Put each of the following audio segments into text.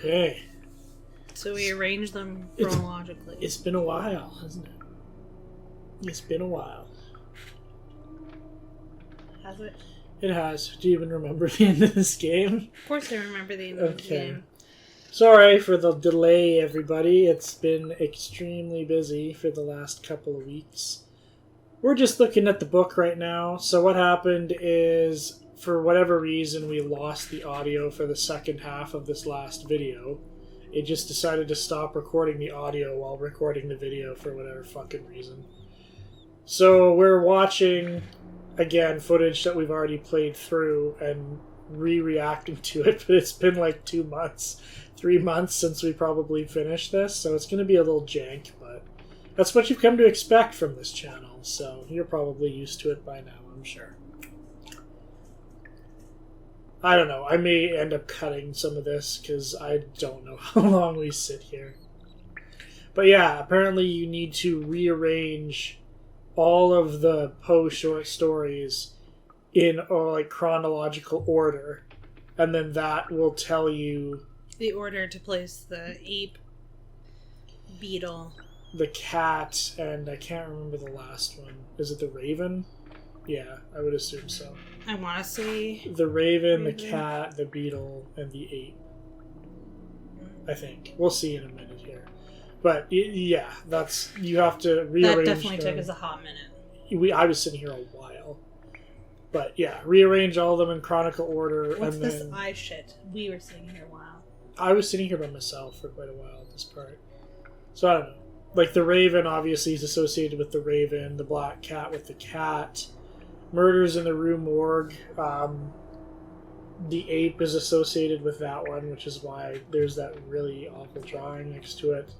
Okay. So we arrange them chronologically. It's been a while, hasn't it? It's been a while. Has it? It has. Do you even remember the end of this game? Of course I remember the end of the game. Sorry for the delay, everybody. It's been extremely busy for the last couple of weeks. We're just looking at the book right now. So what happened is, for whatever reason, we lost the audio for the second half of this last video. It just decided to stop recording the audio while recording the video for whatever fucking reason. So we're watching, again, footage that we've already played through and re-reacting to it, but it's been like 2 months, 3 months since we probably finished this, so it's going to be a little jank, but that's what you've come to expect from this channel, so you're probably used to it by now, I'm sure. I don't know, I may end up cutting some of this, because I don't know how long we sit here. But yeah, apparently you need to rearrange all of the Poe short stories in like chronological order, and then that will tell you the order to place the ape, beetle, the cat, and I can't remember the last one. Is it the raven? Yeah, I would assume so. I want to say the raven, the cat, the beetle, and the ape. I think we'll see in a minute here, but yeah, that's you have to rearrange. That definitely took us a hot minute. I was sitting here a while. But yeah, rearrange all of them in chronicle order. What's and this then eye shit? We were sitting here a while. I was sitting here by myself for quite a while at this part. So I don't know. Like the raven obviously is associated with the raven, the black cat with the cat. Murders in the Rue Morgue. The ape is associated with that one, which is why there's that really awful drawing next to it.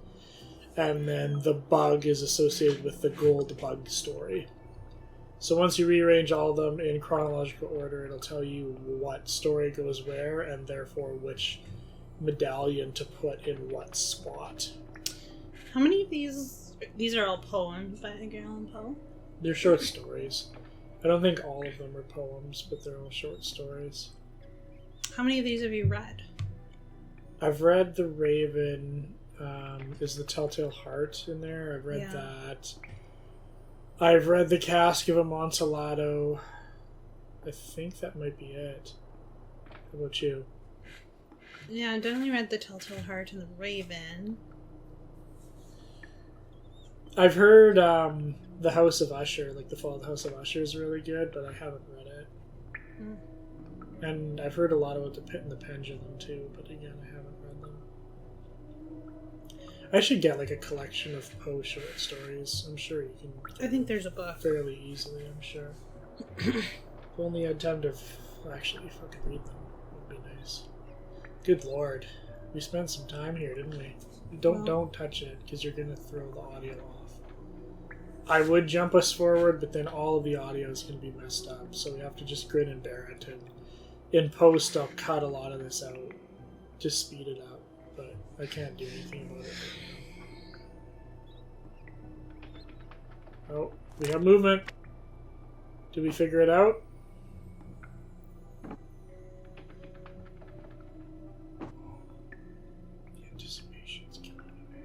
And then the bug is associated with the gold bug story. So once you rearrange all of them in chronological order, it'll tell you what story goes where, and therefore which medallion to put in what spot. How many of these are all poems by Edgar Allan Poe? They're short stories. I don't think all of them are poems, but they're all short stories. How many of these have you read? I've read The Raven. Is the Telltale Heart in there? I've read that. I've read The Cask of Amontillado. I think that might be it. How about you? Yeah, I definitely read The Telltale Heart and The Raven. I've heard The House of Usher, like The Fall of the House of Usher is really good, but I haven't read it. And I've heard a lot about The Pit and the Pendulum too, but again, I haven't read them. I should get like a collection of Poe short stories. I'm sure you can. I think there's a book. Fairly easily, I'm sure. If only I had time to actually fucking read them. Would be nice. Good lord. We spent some time here, didn't we? Don't touch it, because you're going to throw the audio off. I would jump us forward, but then all of the audio is going to be messed up, so we have to just grin and bear it. And in post, I'll cut a lot of this out to speed it up, but I can't do anything about it right now. Oh, we have movement. Did we figure it out? The anticipation's killing me.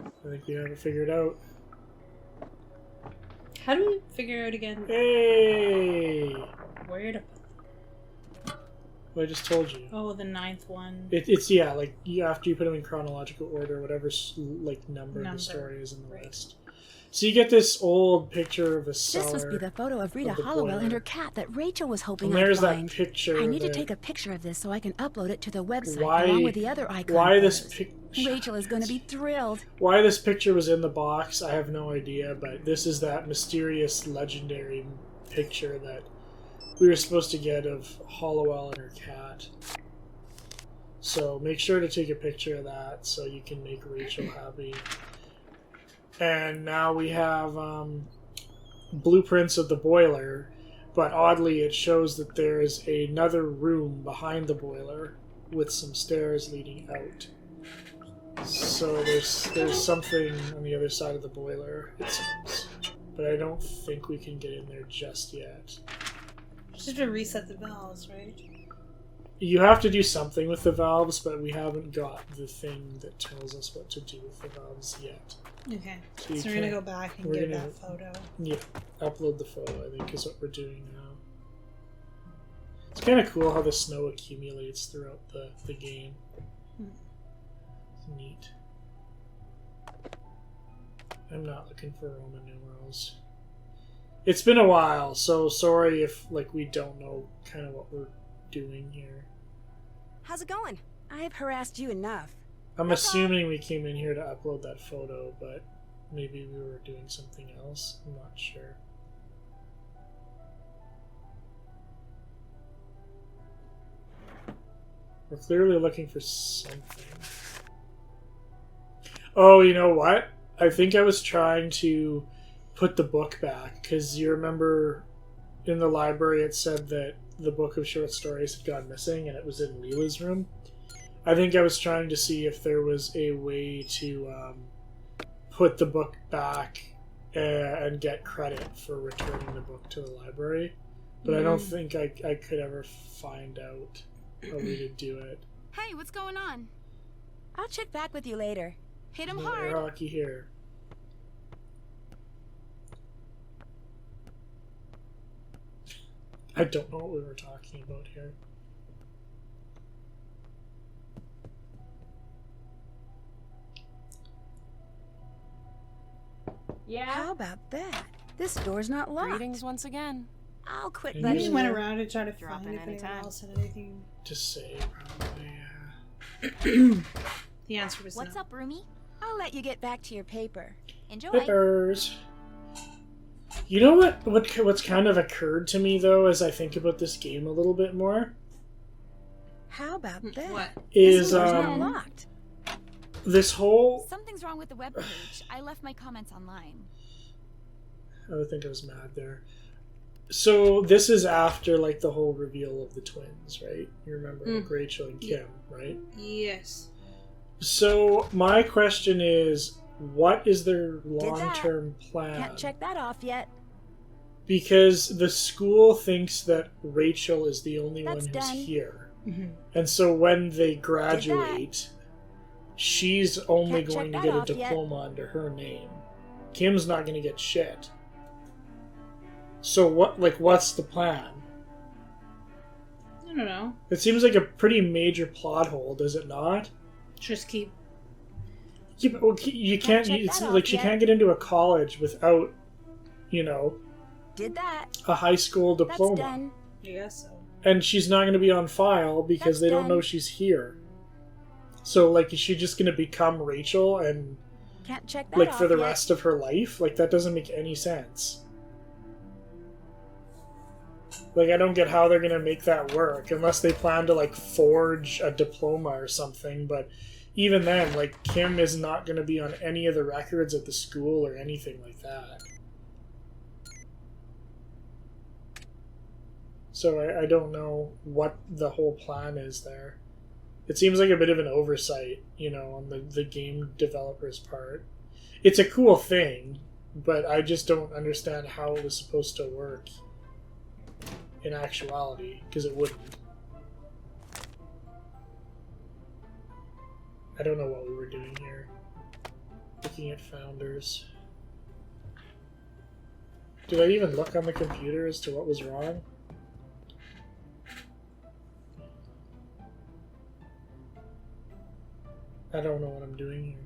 I think we have it figured out. How do we figure out again? Hey! Where to... Well, I just told you. Oh, the 9th one. It's yeah, like after you put them in chronological order, whatever like number the story is in the list. So you get this old picture of a cellar. This must be the photo of Rita Hollowell and her cat that Rachel was hoping I'd find. That picture. I need to take a picture of this so I can upload it to the website why, along with the other icon Why photos. this picture? Rachel is going to be thrilled. Why this picture was in the box, I have no idea, but this is that mysterious, legendary picture that we were supposed to get of Hollowell and her cat. So make sure to take a picture of that so you can make Rachel happy. And now we have blueprints of the boiler, but oddly it shows that there is another room behind the boiler with some stairs leading out. So there's something on the other side of the boiler, it seems. But I don't think we can get in there just yet. Just have to reset the valves, right? You have to do something with the valves, but we haven't got the thing that tells us what to do with the valves yet. Okay. So So we're gonna go back and get that photo. Yeah, upload the photo, I think, is what we're doing now. It's kind of cool how the snow accumulates throughout the game. It's neat. I'm not looking for Roman numerals. It's been a while, so sorry if we don't know kind of what we're doing here. How's it going? I've harassed you enough. I'm assuming we came in here to upload that photo, but maybe we were doing something else. I'm not sure. We're clearly looking for something. Oh, you know what? I think I was trying to put the book back, because you remember in the library it said that the book of short stories had gone missing and it was in Leela's room. I think I was trying to see if there was a way to put the book back and get credit for returning the book to the library, but I don't think I could ever find out a way to do it. Hey, what's going on? I'll check back with you later. Hit him No hard. air hockey here. I don't know what we were talking about here. Yeah. How about that? This door's not locked. Greetings once again. I'll quit You I letting just Yeah. went around and tried to Drop find in if anyone anytime. else had anything. To say, probably, The answer was What's no. up, Roomy? I'll let you get back to your paper. Enjoy. Peppers. You know what's kind of occurred to me, though, as I think about this game a little bit more, How about that? What? is This door's not locked. this whole... Something's wrong with the webpage. I left my comments online. I would think I was mad there. So this is after the whole reveal of the twins, right? You remember Rachel and Kim, right? Yes. So my question is, what is their long-term plan? Can't check that off yet. Because the school thinks that Rachel is the only That's one who's done. here. Mm-hmm. And so when they graduate, she's only Can't going to check get that a off yet. diploma under her name. Kim's not going to get shit. So what's the plan? I don't know. It seems like a pretty major plot hole, does it not? Just keep. Yeah, but, well, you can't. check It's that like off she yet. can't get into a college without, Did that. a high school That's diploma, done. I guess so. and she's not going to be on file because That's they don't done. know she's here. So, is she just going to become Rachel and Can't check that off for the yet. rest of her life? That doesn't make any sense. I don't get how they're going to make that work unless they plan to forge a diploma or something, but even then, Kim is not going to be on any of the records at the school or anything like that. So I don't know what the whole plan is there. It seems like a bit of an oversight, on the game developer's part. It's a cool thing, but I just don't understand how it was supposed to work in actuality, because it wouldn't. I don't know what we were doing here. Looking at founders. Did I even look on the computer as to what was wrong? I don't know what I'm doing here.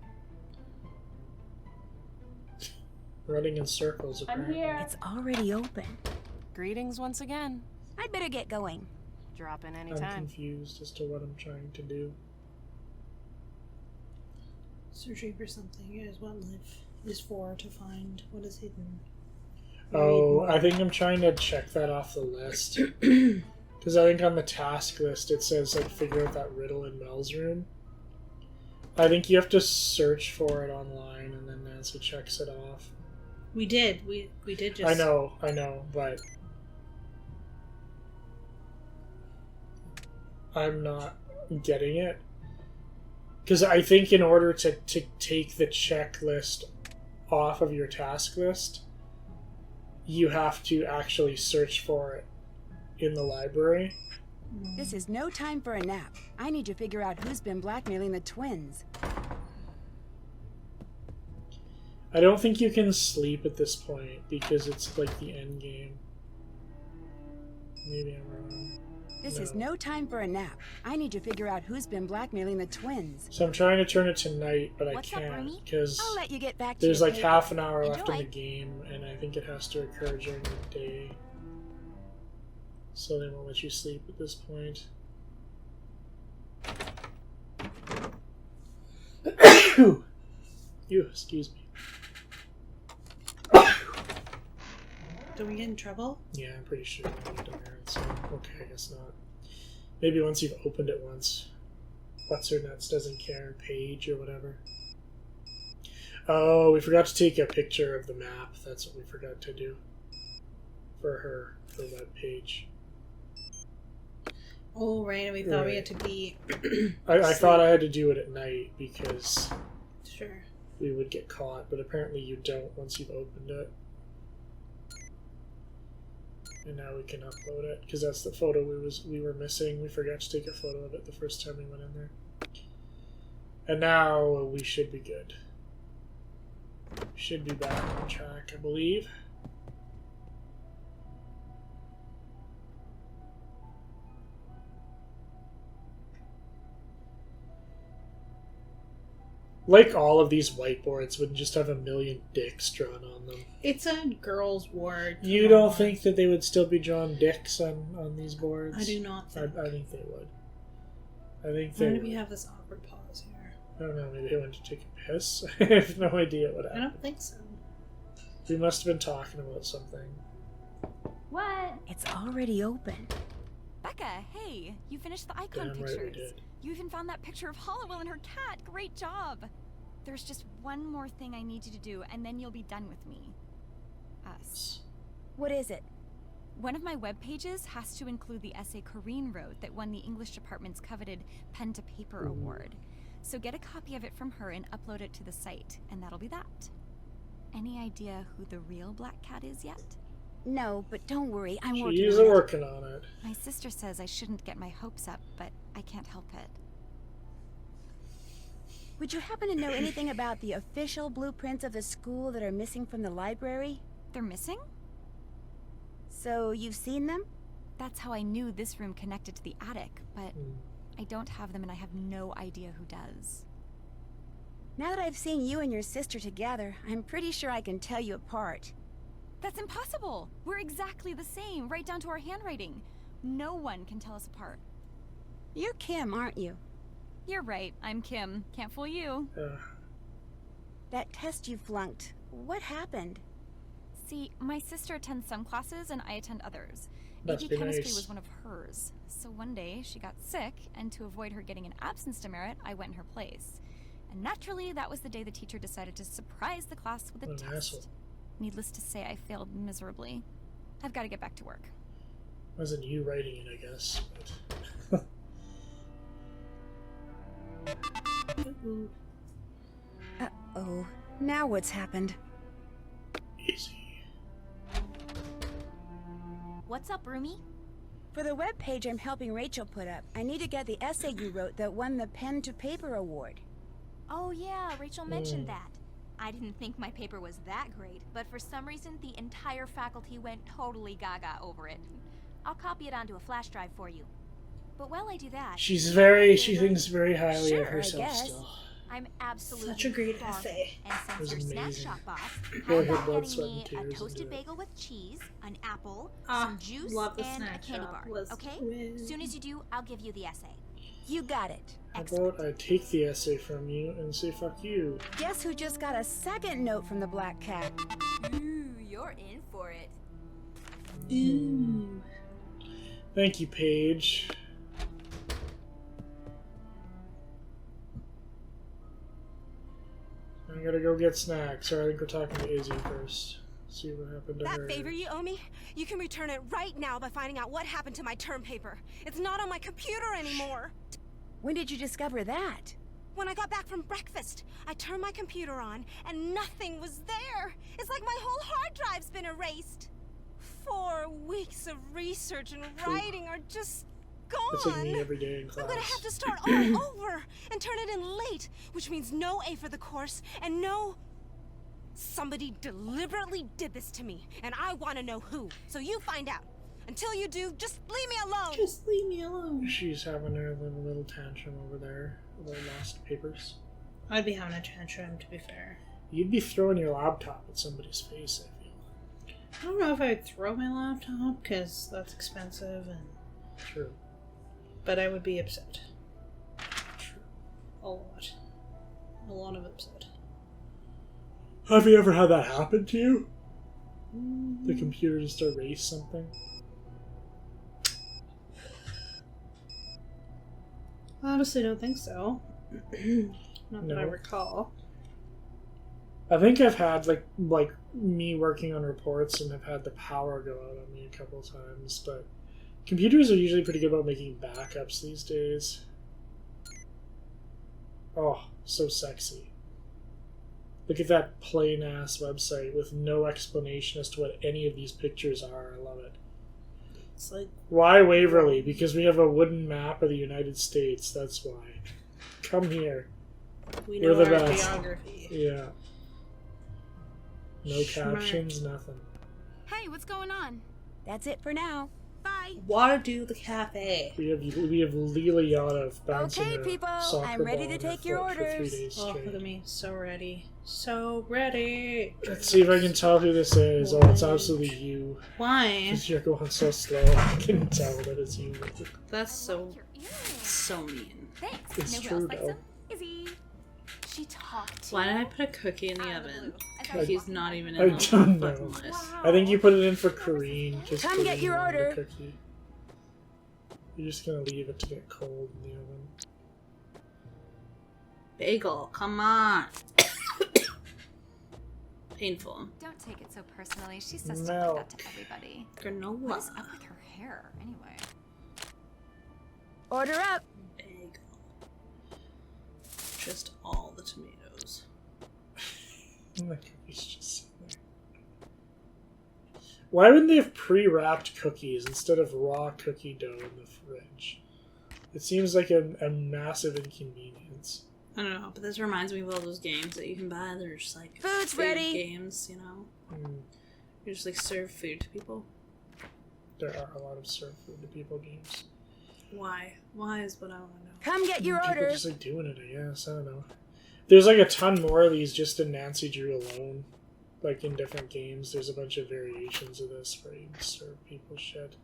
Running in circles, apparently. It's already open. Greetings once again. I'd better get going. Drop in I'm anytime. confused as to what I'm trying to do. Searching for something is what live is for, to find what is hidden. Oh, I think I'm trying to check that off the list. Because I think on the task list it says, figure out that riddle in Mel's room. I think you have to search for it online and then Nancy checks it off. We did. We did just. I know, but I'm not getting it. Because I think in order to take the checklist off of your task list, you have to actually search for it in the library. This is no time for a nap. I need to figure out who's been blackmailing the twins. I don't think you can sleep at this point because it's like the end game. Maybe I'm wrong. This is no time for a nap. I need to figure out who's been blackmailing the twins. So I'm trying to turn it to night, but What's I up, can't Bernie? because I'll let you get back to there's your like paper. half an hour left in Enjoy. the game, and I think it has to occur during the day. So they won't let you sleep at this point. You, excuse me. Do we get in trouble? Yeah, I'm pretty sure we need to merit, so okay, I guess not. Maybe once you've opened it once. What's her nuts doesn't care, page or whatever. Oh, we forgot to take a picture of the map. That's what we forgot to do. For her, for that page. Oh, right, and we thought we had to be... I thought I had to do it at night because Sure. we would get caught, but apparently you don't once you've opened it. And now we can upload it, because that's the photo we were missing. We forgot to take a photo of it the first time we went in there. And now we should be good. Should be back on track, I believe. Like all of these whiteboards would just have a million dicks drawn on them. It's a girl's ward. You don't think that they would still be drawing dicks on these boards? I do not think. I think they would. I think Why they do we would. have this awkward pause here? I don't know, maybe they went to take a piss? I have no idea what I happened. don't think so. We must have been talking about something. What? It's already open. Becca, hey, you finished the icon Damn right pictures. we did. You even found that picture of Hollowell and her cat. Great job. There's just one more thing I need you to do, and then you'll be done with me. Us. What is it? One of my web pages has to include the essay Corrine wrote that won the English department's coveted Pen to Paper award. So get a copy of it from her and upload it to the site, and that'll be that. Any idea who the real black cat is yet? No, but don't worry. I'm working She's on it. working on it. My sister says I shouldn't get my hopes up, but I can't help it. Would you happen to know anything about the official blueprints of the school that are missing from the library? They're missing? So you've seen them? That's how I knew this room connected to the attic, but I don't have them and I have no idea who does. Now that I've seen you and your sister together, I'm pretty sure I can tell you apart. That's impossible! We're exactly the same, right down to our handwriting. No one can tell us apart. You're Kim, aren't you? You're right, I'm Kim. Can't fool you. That test you flunked. What happened? See, my sister attends some classes and I attend others. Must AP be Chemistry nice. was one of hers. So one day, she got sick, and to avoid her getting an absence demerit, I went in her place. And naturally, that was the day the teacher decided to surprise the class with a What an test. asshole. Needless to say, I failed miserably. I've got to get back to work. Wasn't you writing it, I guess. But Uh-oh. Now what's happened? easy. What's up, Rumi? For the webpage I'm helping Rachel put up, I need to get the essay you wrote that won the Pen to Paper award. Oh yeah, Rachel mentioned that. I didn't think my paper was that great, but for some reason the entire faculty went totally gaga over it. I'll copy it onto a flash drive for you. But while I do that... She thinks very highly Sure, of I herself guess. still. I'm absolutely Such a great far from essay. it. And was since you're snack amazing. shop boss, Go how ahead, about blood, getting sweat, and me tears a into toasted it. bagel with cheese, an apple, Ah, some juice, love the and a snack candy shop. bar, Let's okay? win. As soon as you do, I'll give you the essay. You got it. How Excellent. about I take the essay from you and say fuck you? Guess who just got a second note from the Black Cat? Ooh, you're in for it. Ooh. Thank you, Paige. I gotta go get snacks, or I think we're talking to Izzy first. See what happened to her. That favor you owe me, you can return it right now by finding out what happened to my term paper. It's not on my computer anymore. When did you discover that? When I got back from breakfast, I turned my computer on and nothing was there. It's like my whole hard drive's been erased. 4 weeks of research and writing are just gone. It's like me every day in class. I'm gonna have to start all over and turn it in late, which means no A for the course and no... Somebody deliberately did this to me, and I want to know who. So you find out. Until you do, just leave me alone. Just leave me alone. She's having her little tantrum over there. The lost papers. I'd be having a tantrum, to be fair. You'd be throwing your laptop at somebody's face, I feel. I don't know if I'd throw my laptop, because that's expensive, and... True. But I would be upset. True. A lot. A lot of upset. Have you ever had that happen to you? The computer just erase something? I honestly don't think so. Not that I No. recall. I think I've had, like me working on reports and have had the power go out on me a couple times, but computers are usually pretty good about making backups these days. Oh, so sexy. Look at that plain-ass website with no explanation as to what any of these pictures are. I love it. It's like... Why Waverly? Because we have a wooden map of the United States, that's why. Come here. We We're know the our best. geography. Yeah. No Smart. captions, nothing. Hey, what's going on? That's it for now. Bye. Waterdew the cafe. We have Leela Yadav bouncing Okay, a people, soccer I'm ready ball to on her take your foot for 3 orders. days Oh, straight. look at me. So ready. So ready. Let's see if I can tell who this is. Oh, it's absolutely you. Why? Because you're going so slow. I can tell that it's you. That's so Your earrings. mean. Thanks. It's know who true, else likes though. them? Izzy. She talked to Why did you? I put a cookie in the Out of oven? blue. I thought Cookie's you not wanted even I in the don't know. fucking list. I think you put it in for Kareen. Just Come get Kareen your wanted a order. cookie. You're just gonna leave it to get cold in the oven. Bagel, come on. Painful. Don't take it so personally. She says stuff Milk. like that to everybody. Granola. What is up with her hair, anyway? Order up. Bagel. Just all the tomatoes. And the cookie's just sitting there. Why wouldn't they have pre-wrapped cookies instead of raw cookie dough in the fridge? It seems like a massive inconvenience. I don't know, but this reminds me of all those games that you can buy. They're just like Food's food ready. games, you know? Mm, You just like serve food to people. there are a lot of serve food to people games. Why? Why is what I want to know. Come get your People order. just like doing it, I guess. I don't know. There's like a ton more of these just in Nancy Drew alone. Like in different games, there's a bunch of variations of this where you serve people shit.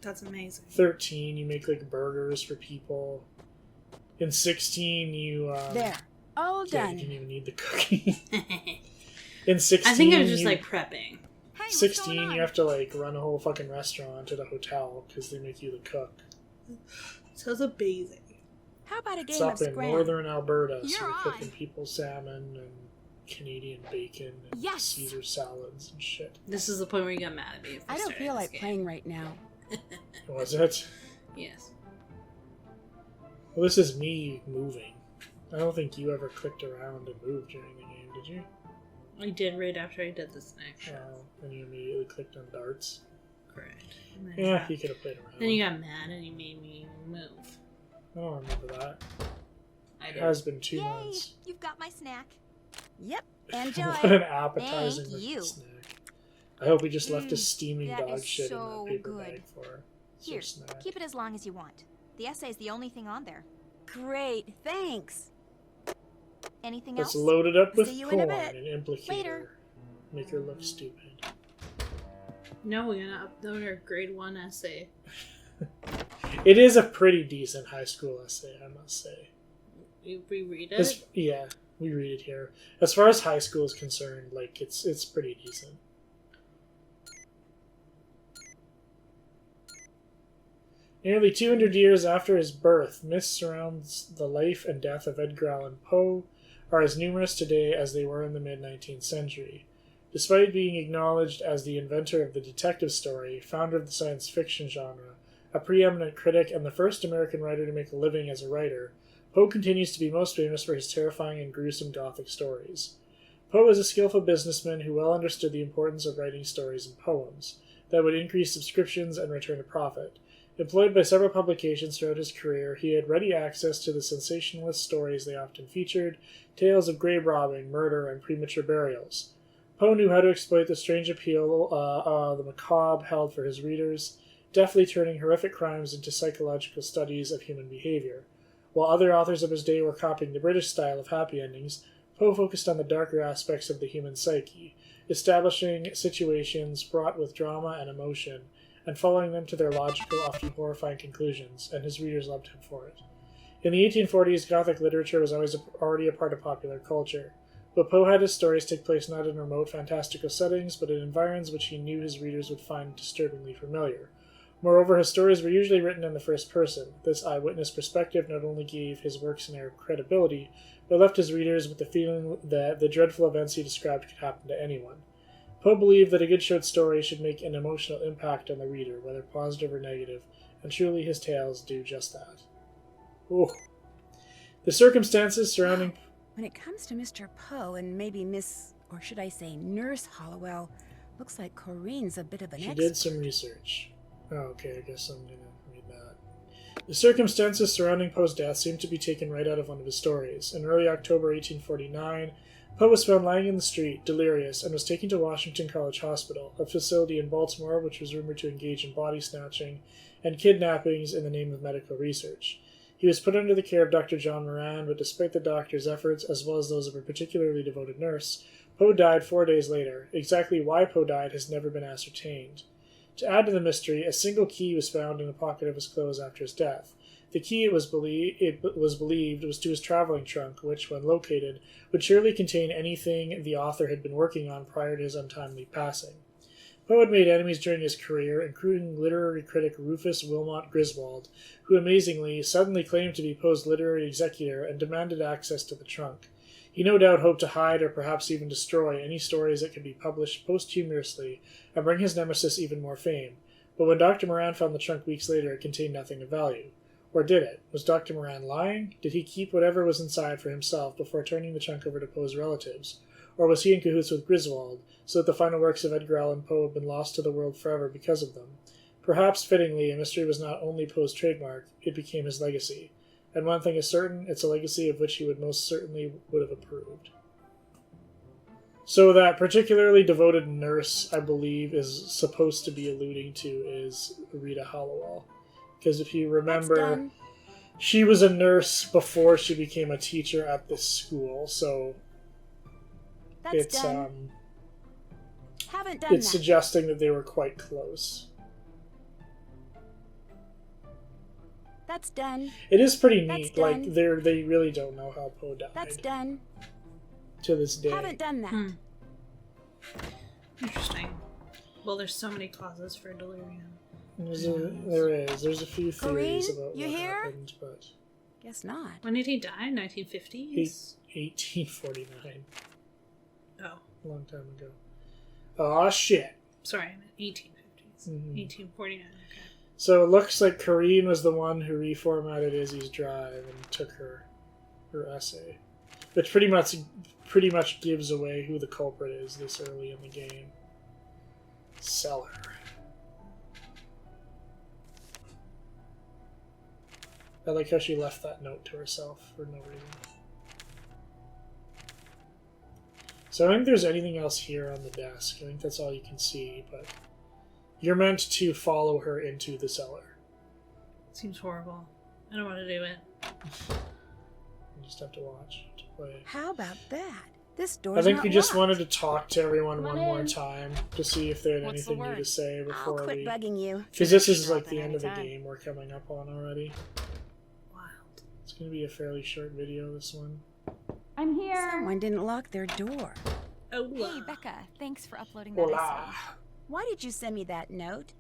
That's amazing. 13, you make like burgers for people. In 16, you There. All yeah, you done. didn't even need the cookie. In 16, I think I was just you- like prepping. Hey, what's 16, going on? you have to like run a whole fucking restaurant at a hotel because they make you the cook. Sounds amazing. How about a It's game up of in Scram? northern Alberta, so You're they're on. cooking people salmon and Canadian bacon and Yes. Caesar salads and shit. This is the point where you got mad at me. I don't feel like playing right now. Was it? Yes. Well, this is me moving. I don't think you ever clicked around and moved during the game, did you? I did right after I did this next show. And you immediately clicked on darts. Correct. And then, Yeah, you could have played around. then you got mad and you made me move. I don't remember that. I It did. has been 2 Yay! months. You've got my snack. Yep. Enjoy. What an appetizing Thank looking you. snack. I hope he just left a Mm, steaming that dog is shit so in that paper good. bag for her. It's her Here, snack. keep it as long as you want. The essay's the only thing on there. Great. Thanks. Anything Let's else? load it up with See you in a corn bit. and implicate Later. her. Make her look stupid. No, we're gonna upload our grade 1 essay. It is a pretty decent high school essay, I must say. You reread it? Yeah, we read it here. As far as high school is concerned, like it's pretty decent. Nearly 200 years after his birth, myths surrounds the life and death of Edgar Allan Poe are as numerous today as they were in the mid-19th century. Despite being acknowledged as the inventor of the detective story, founder of the science fiction genre, a preeminent critic, and the first American writer to make a living as a writer, Poe continues to be most famous for his terrifying and gruesome Gothic stories. Poe was a skillful businessman who well understood the importance of writing stories and poems that would increase subscriptions and return a profit, Employed by several publications throughout his career, he had ready access to the sensationalist stories they often featured, tales of grave robbing, murder, and premature burials. Poe knew how to exploit the strange appeal the macabre held for his readers, deftly turning horrific crimes into psychological studies of human behavior. While other authors of his day were copying the British style of happy endings, Poe focused on the darker aspects of the human psyche, establishing situations fraught with drama and emotion, and following them to their logical, often horrifying conclusions, and his readers loved him for it. In the 1840s, Gothic literature was already a part of popular culture, but Poe had his stories take place not in remote, fantastical settings, but in environs which he knew his readers would find disturbingly familiar. Moreover, his stories were usually written in the first person. This eyewitness perspective not only gave his works an air of credibility, but left his readers with the feeling that the dreadful events he described could happen to anyone. Poe believed that a good short story should make an emotional impact on the reader, whether positive or negative, and truly his tales do just that. Ooh. The circumstances surrounding... When it comes to Mr. Poe and maybe Miss, or should I say Nurse Hollowell, looks like Corinne's a bit of an expert. She did some research. Oh, okay, I guess I'm gonna read that. The circumstances surrounding Poe's death seem to be taken right out of one of his stories. In early October 1849, Poe was found lying in the street, delirious, and was taken to Washington College Hospital, a facility in Baltimore which was rumored to engage in body snatching and kidnappings in the name of medical research. He was put under the care of Dr. John Moran, but despite the doctor's efforts, as well as those of a particularly devoted nurse, Poe died 4 days later. Exactly why Poe died has never been ascertained. To add to the mystery, a single key was found in the pocket of his clothes after his death. The key, it was believed, was to his traveling trunk, which, when located, would surely contain anything the author had been working on prior to his untimely passing. Poe had made enemies during his career, including literary critic Rufus Wilmot Griswold, who amazingly suddenly claimed to be Poe's literary executor and demanded access to the trunk. He no doubt hoped to hide or perhaps even destroy any stories that could be published posthumously and bring his nemesis even more fame. But when Dr. Moran found the trunk weeks later, it contained nothing of value. Or did it? Was Dr. Moran lying? Did he keep whatever was inside for himself before turning the trunk over to Poe's relatives? Or was he in cahoots with Griswold, so that the final works of Edgar Allan Poe have been lost to the world forever because of them? Perhaps, fittingly, a mystery was not only Poe's trademark, it became his legacy. And one thing is certain, it's a legacy of which he would most certainly would have approved. So that particularly devoted nurse, I believe, is supposed to be alluding to is Rita Hollowell. Because if you remember, she was a nurse before she became a teacher at this school, so it's suggesting that they were quite close. That's done. It is pretty neat. Like they really don't know how Poe died. That's done. To this day. Haven't done that. Interesting. Well, there's so many causes for delirium. There is. There's a few theories Corinne, about you what here? happened, but Guess not. When did he die? 1950s? 1849. Oh. A long time ago. Oh shit. Sorry, 1850s. 1849. Okay. So it looks like Corinne was the one who reformatted Izzy's drive and took her essay, which pretty much gives away who the culprit is this early in the game. Cellar. I like how she left that note to herself for no reason. So I don't think there's anything else here on the desk. I think that's all you can see, but you're meant to follow her into the cellar. Seems horrible. I don't want to do it. You just have to watch to play. How about that? This door's I think not we just locked. wanted to talk to everyone one more time to see if they had What's the anything new word? to say I'll before quit we... bugging you. Because this is like Nothing the end of the anytime. game we're coming up on already. Wild. It's going to be a fairly short video, this one. I'm here. Someone didn't lock their door. Oh, Hey, Becca. Thanks for uploading that Hola. essay. Why did you send me that note?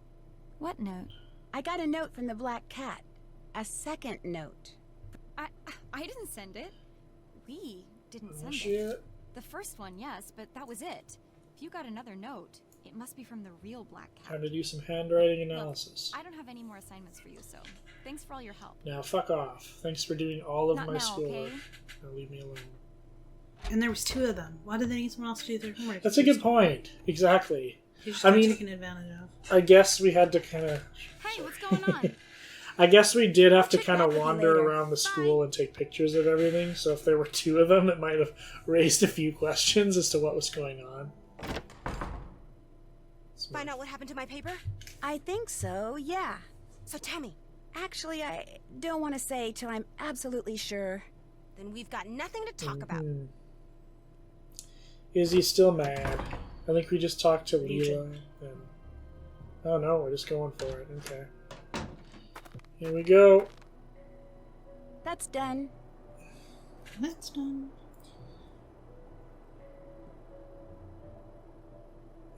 What note? I got a note from the Black Cat. A second note. I didn't send it. We didn't send it. Shit. The first one, yes, but that was it. If you got another note, it must be from the real Black Cat. Time to do some handwriting analysis. I don't have any more assignments for you, so thanks for all your help. Now, fuck off. Thanks for doing all of Not my now, schoolwork. okay? Now leave me alone. And there was 2 of them. Why did they need someone else to do their homework? That's a good point. Exactly. They just I got mean- taken advantage of. I guess we had to kind of... Hey, what's going on? I guess we did have to Check kind back of with you wander later. around the school and take pictures of everything, so if there were two of them, it might have raised a few questions as to what was going on. Find out what happened to my paper? I think so, yeah. So tell me. Actually, I don't want to say till I'm absolutely sure. Then we've got nothing to talk about. Mhm. Is he still mad? I think we just talked to Leela. And... Oh no, we're just going for it. Okay. Here we go. That's done. That's done.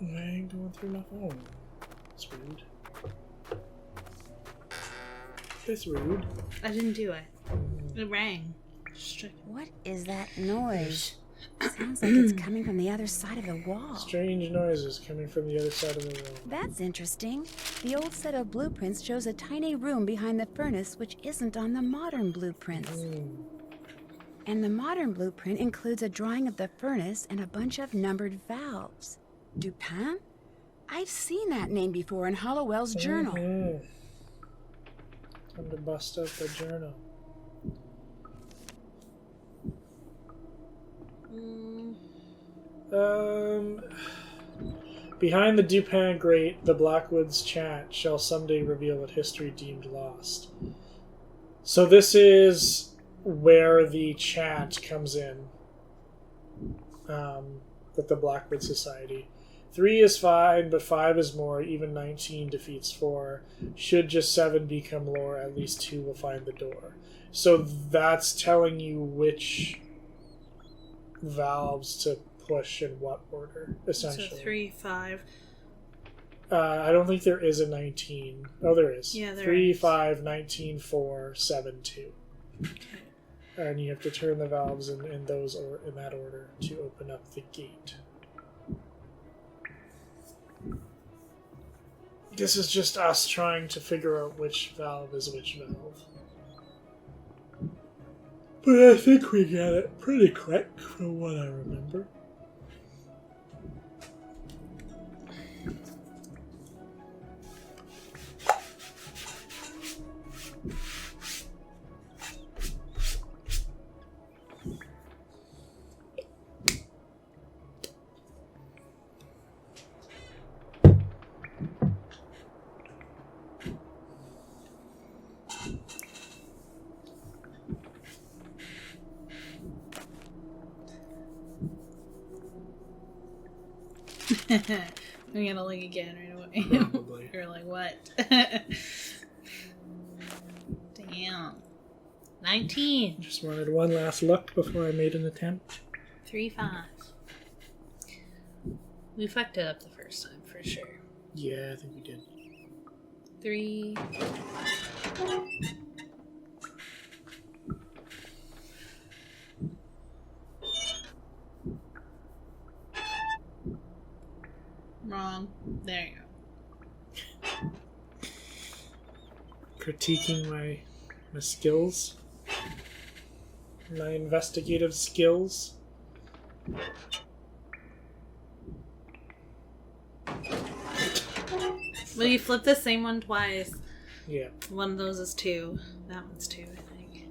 I ain't going through my phone. That's rude. That's rude. I didn't do it. It rang. What is that noise? Sounds like it's coming from the other side of the wall. Strange noises coming from the other side of the wall. That's interesting. The old set of blueprints shows a tiny room behind the furnace which isn't on the modern blueprints. And the modern blueprint includes a drawing of the furnace and a bunch of numbered valves. Dupin? I've seen that name before in Hollowell's journal. Time to bust up the journal. Behind the Dupin grate, the Blackwoods chant shall someday reveal what history deemed lost. So this is where the chant comes in. With the Blackwood Society. 3 is fine, but 5 is more. Even 19 defeats 4. Should just 7 become lore, at least 2 will find the door. So that's telling you which valves to push in what order, essentially. So 3, 5. I don't think there is a 19. Oh, there is. Yeah, there 3, is. 5, 19, 4, 7, 2. Okay. And you have to turn the valves in that order to open up the gate. This is just us trying to figure out which valve is which valve. But I think we got it pretty quick from what I remember. I'm gonna look again right away. Probably. You're like, what? Damn. 19. Just wanted one last look before I made an attempt. 3, 5. We fucked it up the first time for sure. Yeah, I think we did. 3. Wrong. There you go. Critiquing my skills. My investigative skills. Well, you flip the same one twice. Yeah. One of those is 2. That one's 2, I think.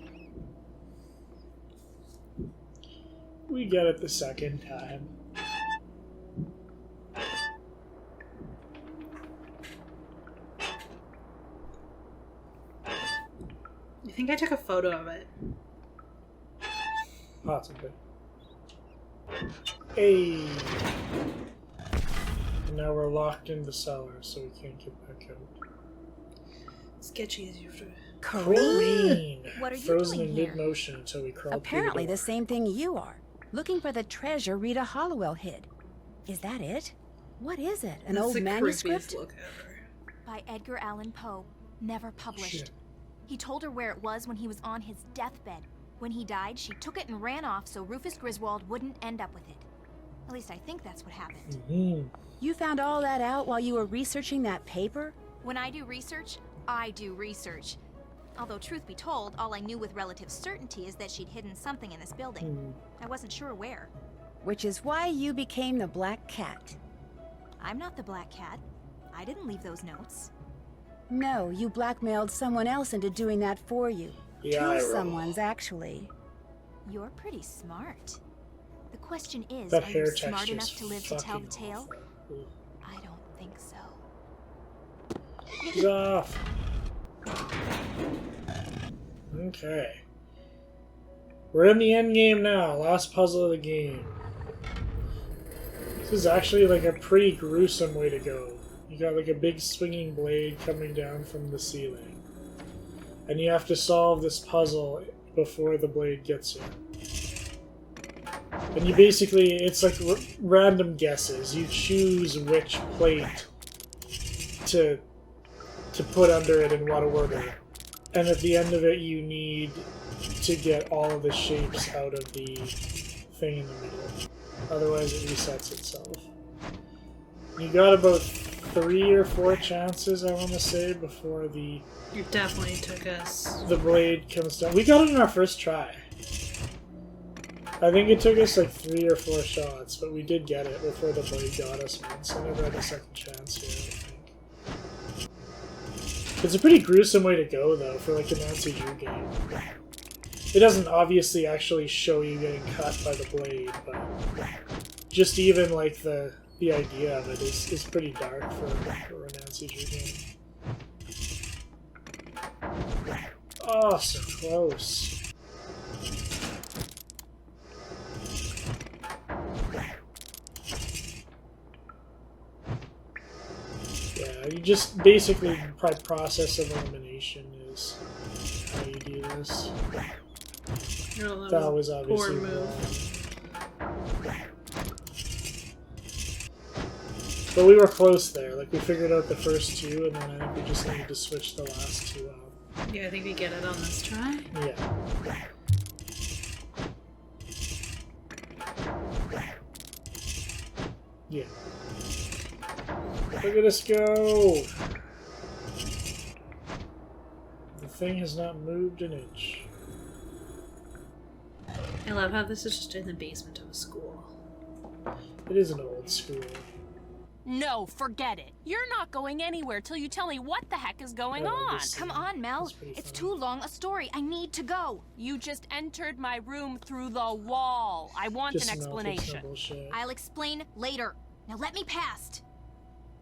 We get it the second time. I think I took a photo of it. Possibly. Hey! And now we're locked in the cellar, so we can't get back out. Sketchy as you have to. Corrine! What are you Frozen doing in here? mid-motion until we crawl Apparently through the same thing you are. Looking for the treasure Rita Hollowell hid. Is that it? What is it? An That's old the manuscript? creepiest look ever. By Edgar Allan Poe. Never published. Shit. He told her where it was when he was on his deathbed. When he died, she took it and ran off so Rufus Griswold wouldn't end up with it. At least I think that's what happened. Mm-hmm. You found all that out while you were researching that paper? When I do research, I do research. Although, truth be told, all I knew with relative certainty is that she'd hidden something in this building. I wasn't sure where. Which is why you became the Black Cat. I'm not the Black Cat. I didn't leave those notes. No, you blackmailed someone else into doing that for you. Yeah, I Two roll. someone's, actually. You're pretty smart. The question is, That are hair you smart texture enough is to live to tell the fucking tale? awful. Ooh. I don't think so. He's off. Okay. We're in the end game now. Last puzzle of the game. This is actually like a pretty gruesome way to go. You got like a big swinging blade coming down from the ceiling. And you have to solve this puzzle before the blade gets you. And you basically, it's like random guesses. You choose which plate to put under it in what order. And at the end of it, you need to get all of the shapes out of the thing in the middle. Otherwise, it resets itself. You got about 3 or 4 chances, I want to say, before It definitely took us. the blade comes down. We got it in our first try. I think it took us like 3 or 4 shots, but we did get it before the blade got us once. I never had a second chance here, I think. It's a pretty gruesome way to go, though, for like a Nancy Drew game. It doesn't obviously actually show you getting cut by the blade, but just even like the idea of it is pretty dark for a Nancy Drew game. Oh, so close. Yeah, you just basically process of elimination is how you do this. No, That was a obviously poor move. wrong. But we were close there. Like, we figured out the first 2, and then I think we just needed to switch the last 2 out. Yeah, I think we get it on this try. Yeah. Yeah. Look at us go! The thing has not moved an inch. I love how this is just in the basement of a school. It is an old school. No, forget it. You're not going anywhere till you tell me what the heck is going Oh, on. this- Come on, Mel. That's pretty It's funny. too long a story. I need to go. You just entered my room through the wall. I want Just an no, it's no explanation. bullshit. I'll explain later. Now let me past.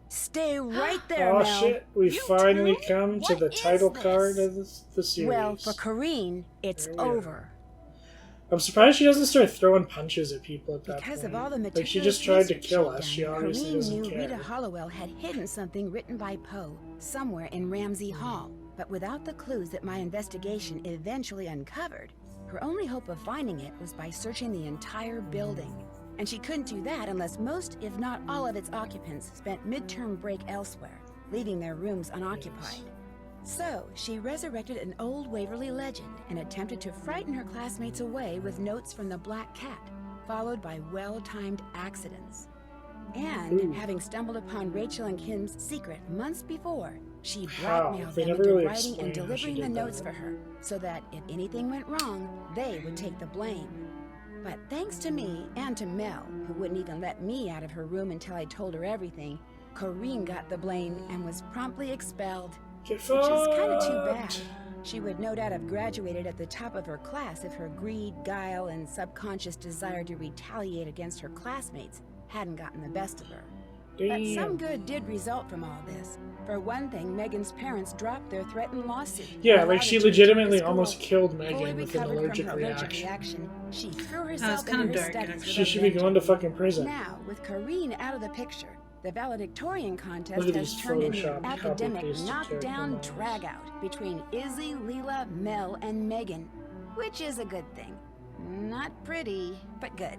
Stay right there, Oh Mel. shit, we You finally two? come to What the is title this? card of the series. Well, for Corrine, it's There we are. over. I'm surprised she doesn't start throwing punches at people at that Because point. of all the Like, meticulous she just tried to research kill she'd us. She done, obviously Corrine doesn't knew care. Rita Hollowell had hidden something written by Poe somewhere in Ramsey Hall. But without the clues that my investigation eventually uncovered, her only hope of finding it was by searching the entire building. And she couldn't do that unless most, if not all of its occupants spent midterm break elsewhere, leaving their rooms unoccupied. So, she resurrected an old Waverly legend and attempted to frighten her classmates away with notes from the Black Cat, followed by well-timed accidents. And, Ooh. having stumbled upon Rachel and Kim's secret months before, she How? blackmailed They them never into really writing and explained how she delivering the did notes that. for her, so that if anything went wrong, they would take the blame. But thanks to me and to Mel, who wouldn't even let me out of her room until I told her everything, Corrine got the blame and was promptly expelled. Get Which is kind of too bad. fucked. She would no doubt have graduated at the top of her class if her greed, guile, and subconscious desire to retaliate against her classmates hadn't gotten the best of her. But some Damn. good did result from all this. For one thing, Megan's parents dropped their threatened lawsuit. Yeah, and like allowed she her to return to legitimately school. almost killed Fully Megan with an recovered allergic from her allergic reaction. reaction, she threw was herself kinda into her dark, studies. actually. She should be going to fucking prison. Now, with Corrine out of the picture, the valedictorian contest Look at has these turned into Photoshop an academic copy-pasted knockdown character models. dragout between Izzy, Leela, Mel, and Megan, which is a good thing. Not pretty, but good.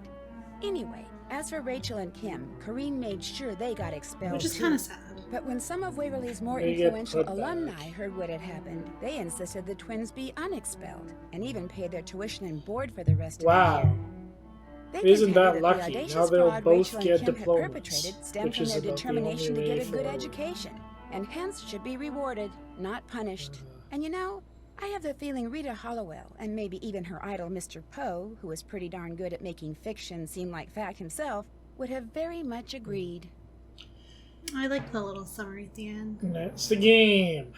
Anyway, as for Rachel and Kim, Corrine made sure they got expelled Which is too. kind of sad. But when some of Waverly's more They get influential put back. alumni heard what had happened, they insisted the twins be unexpelled and even paid their tuition and board for the rest of the Wow. year. They Isn't contended that the lucky? audacious Now they'll fraud both Rachel and get Kim had diplomas, perpetrated stemmed which from is their about the determination to only get way a good forward. education, and hence should be rewarded, not punished. And you know, I have the feeling Rita Hollowell, and maybe even her idol Mr. Poe, who was pretty darn good at making fiction seem like fact himself, would have very much agreed. I like the little summary at the end. And that's the game.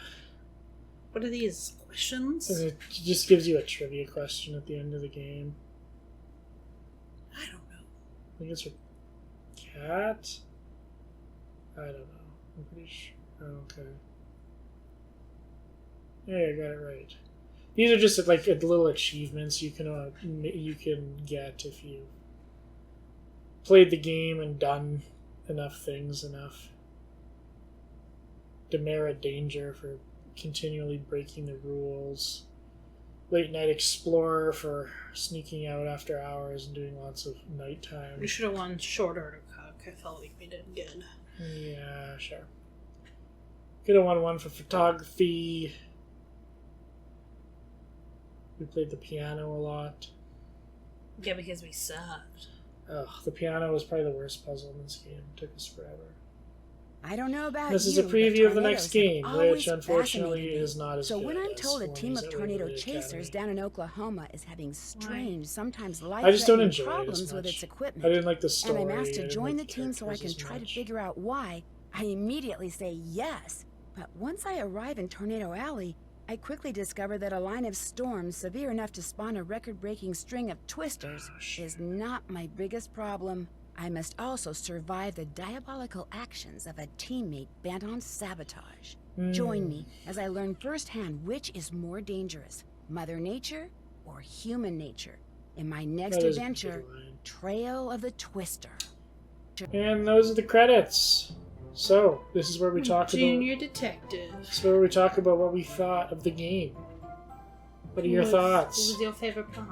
What are these questions? It just gives you a trivia question at the end of the game. I don't know. I think it's for cat? I don't know. I'm pretty sure. Okay. Yeah, I got it right. These are just like little achievements you can get if you played the game and done enough things enough. Demerit danger for continually breaking the rules. Late night explorer for sneaking out after hours and doing lots of nighttime. We should have won shorter to cook. I felt like we did good. Yeah, sure. Could have won one for photography. We played the piano a lot. Yeah, because we sucked. Ugh, the piano was probably the worst puzzle in this game. It took us forever. I don't know about This you, is a but preview of the next tornadoes game, have always which unfortunately fascinated me. is not as So good when I'm as told a the team ones of at tornado Waverly chasers Academy. down in Oklahoma is having strange, sometimes I just don't life-threatening enjoy it as problems with much. its equipment, I didn't like the story. and I'm asked I to didn't join the like team so I characters can as try to much. figure out why, I immediately say yes. But once I arrive in Tornado Alley, I quickly discover that a line of storms severe enough to spawn a record-breaking string of twisters is not my biggest problem. I must also survive the diabolical actions of a teammate bent on sabotage. Join me as I learn firsthand which is more dangerous, Mother Nature or human nature, in my next That is a adventure, good line. Trail of the Twister. And those are the credits. So, this is where we talk Junior about. detective. This is where we talk about what we thought of the game. What are your thoughts? What was your favorite part?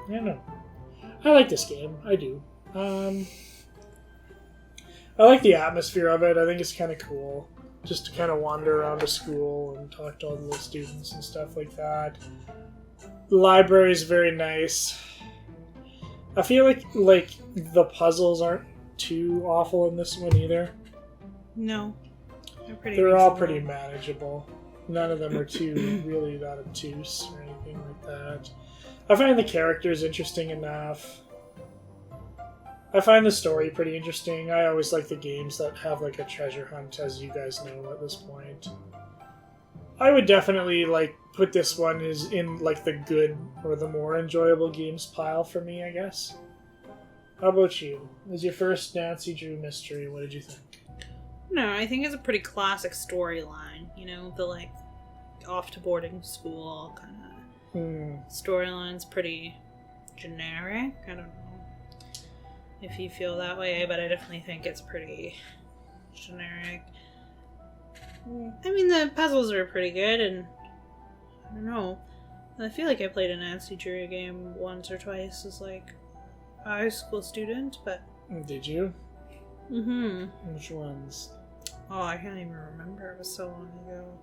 I don't know. I like this game. I do. I like the atmosphere of it. I think it's kind of cool. Just to kind of wander around the school and talk to all the little students and stuff like that. The library is very nice. I feel like the puzzles aren't too awful in this one either. No. They're all pretty manageable. None of them are too really that obtuse or anything like that. I find the characters interesting enough. I find the story pretty interesting. I always like the games that have like a treasure hunt, as you guys know at this point. I would definitely put this one in the good or the more enjoyable games pile for me, I guess. How about you? As your first Nancy Drew mystery, what did you think? No, I think it's a pretty classic storyline. You know, the off to boarding school kind of storyline's pretty generic. I don't know if you feel that way, but I definitely think it's pretty generic. I mean, the puzzles are pretty good, and I don't know. I feel like I played a Nancy Drew game once or twice as a high school student, but... Did you? Mm-hmm. Which ones? Oh, I can't even remember. It was so long ago.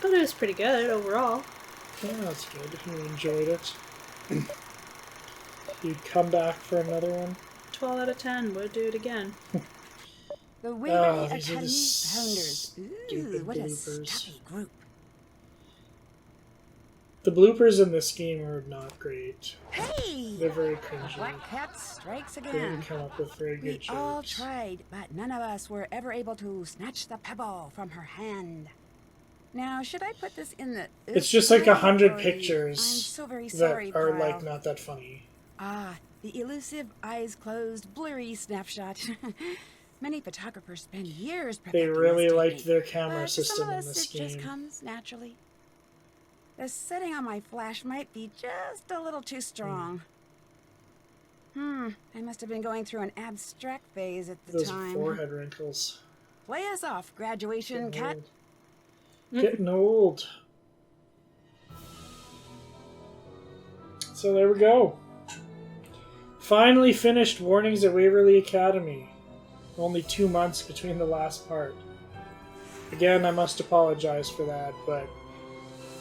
But it was pretty good overall. Yeah, that's good. You enjoyed it. You'd come back for another one? 12 out of 10. Would do it again. The Waverly these are the Academy Founders. Ooh, stupid what a bloopers. stuffy group. The bloopers in this game are not great. Hey! They're very cringy. Black Cat strikes They again. didn't come up with very good We all jokes. tried, but none of us were ever able to snatch the pebble from her hand. Now, should I put this in the... It's just 100 I'm pictures so very sorry, that are Kyle. not that funny. Ah, the elusive, eyes-closed, blurry snapshot. Many photographers spend years They perfecting really this liked technique, their but camera to some system of in us, this it just game. comes naturally. The setting on my flash might be just a little too strong. I must have been going through an abstract phase at the Those time. forehead wrinkles. Play us off, graduation Getting cat. old. Getting old. So there we go. Finally finished Warnings at Waverly Academy. Only 2 months between the last part. Again, I must apologize for that, but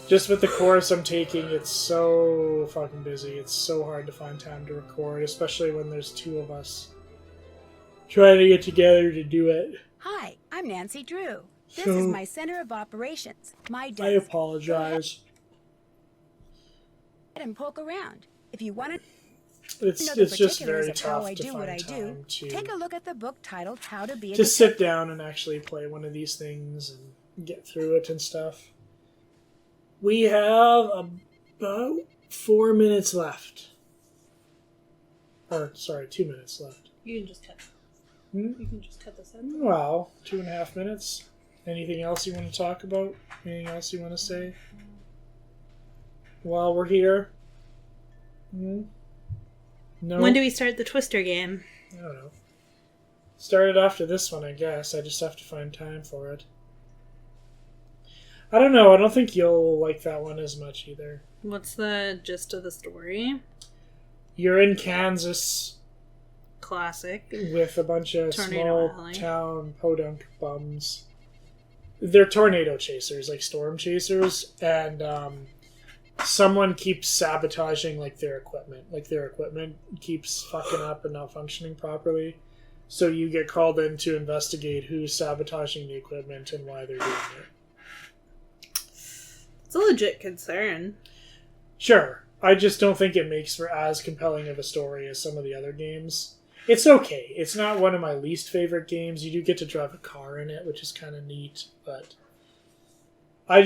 just with the course I'm taking, it's so fucking busy. It's so hard to find time to record, especially when there's 2 of us trying to get together to do it. Hi, I'm Nancy Drew. This So- is my center of operations. My I desk. apologize. And poke around. If you want to... It's know the it's just particulars very of how tough I to do what I find do. time Take a look at the book titled How to Be a to sit Detective. down and actually play one of these things and get through it and stuff. We have about 4 minutes left. Or, sorry, 2 minutes left. You can just cut. Hmm? You can just cut this in. Well, 2.5 minutes. Anything else you want to talk about? Anything else you want to say? While we're here? Hmm? No? When do we start the Twister game? I don't know. Started after this one, I guess. I just have to find time for it. I don't know. I don't think you'll like that one as much either. What's the gist of the story? You're in Kansas Classic. with a bunch of Tornado small Alley. town podunk bums. They're tornado chasers, like storm chasers, and someone keeps sabotaging their equipment. Like their equipment keeps fucking up and not functioning properly. So you get called in to investigate who's sabotaging the equipment and why they're doing it. It's a legit concern. Sure. I just don't think it makes for as compelling of a story as some of the other games. It's okay. It's not one of my least favorite games. You do get to drive a car in it, which is kind of neat, but I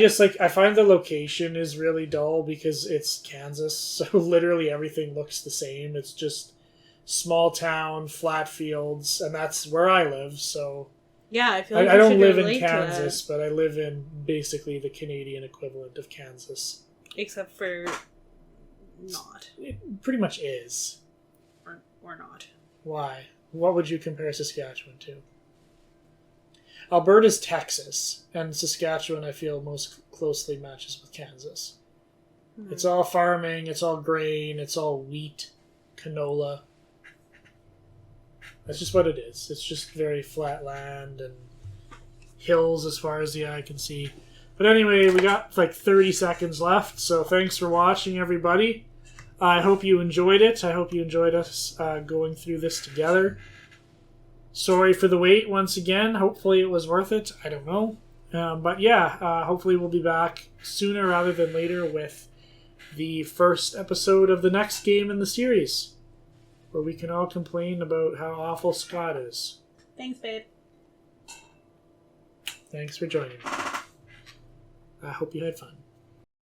find the location is really dull because it's Kansas, so literally everything looks the same. It's just small town, flat fields, and that's where I live, so Yeah, I feel like I you don't should live in relate to Kansas, that. but I live in basically the Canadian equivalent of Kansas. Except for not. It pretty much is. Or not. Why? What would you compare Saskatchewan to? Alberta's Texas, and Saskatchewan, I feel, most closely matches with Kansas. Hmm. It's all farming, it's all grain, it's all wheat, canola. That's just what it is. It's just very flat land and hills as far as the eye can see. But anyway, we got 30 seconds left, so thanks for watching, everybody. I hope you enjoyed it. I hope you enjoyed us going through this together. Sorry for the wait once again. Hopefully it was worth it. I don't know. But yeah, hopefully we'll be back sooner rather than later with the first episode of the next game in the series, where we can all complain about how awful Scott is. Thanks, babe. Thanks for joining me. I hope you had fun.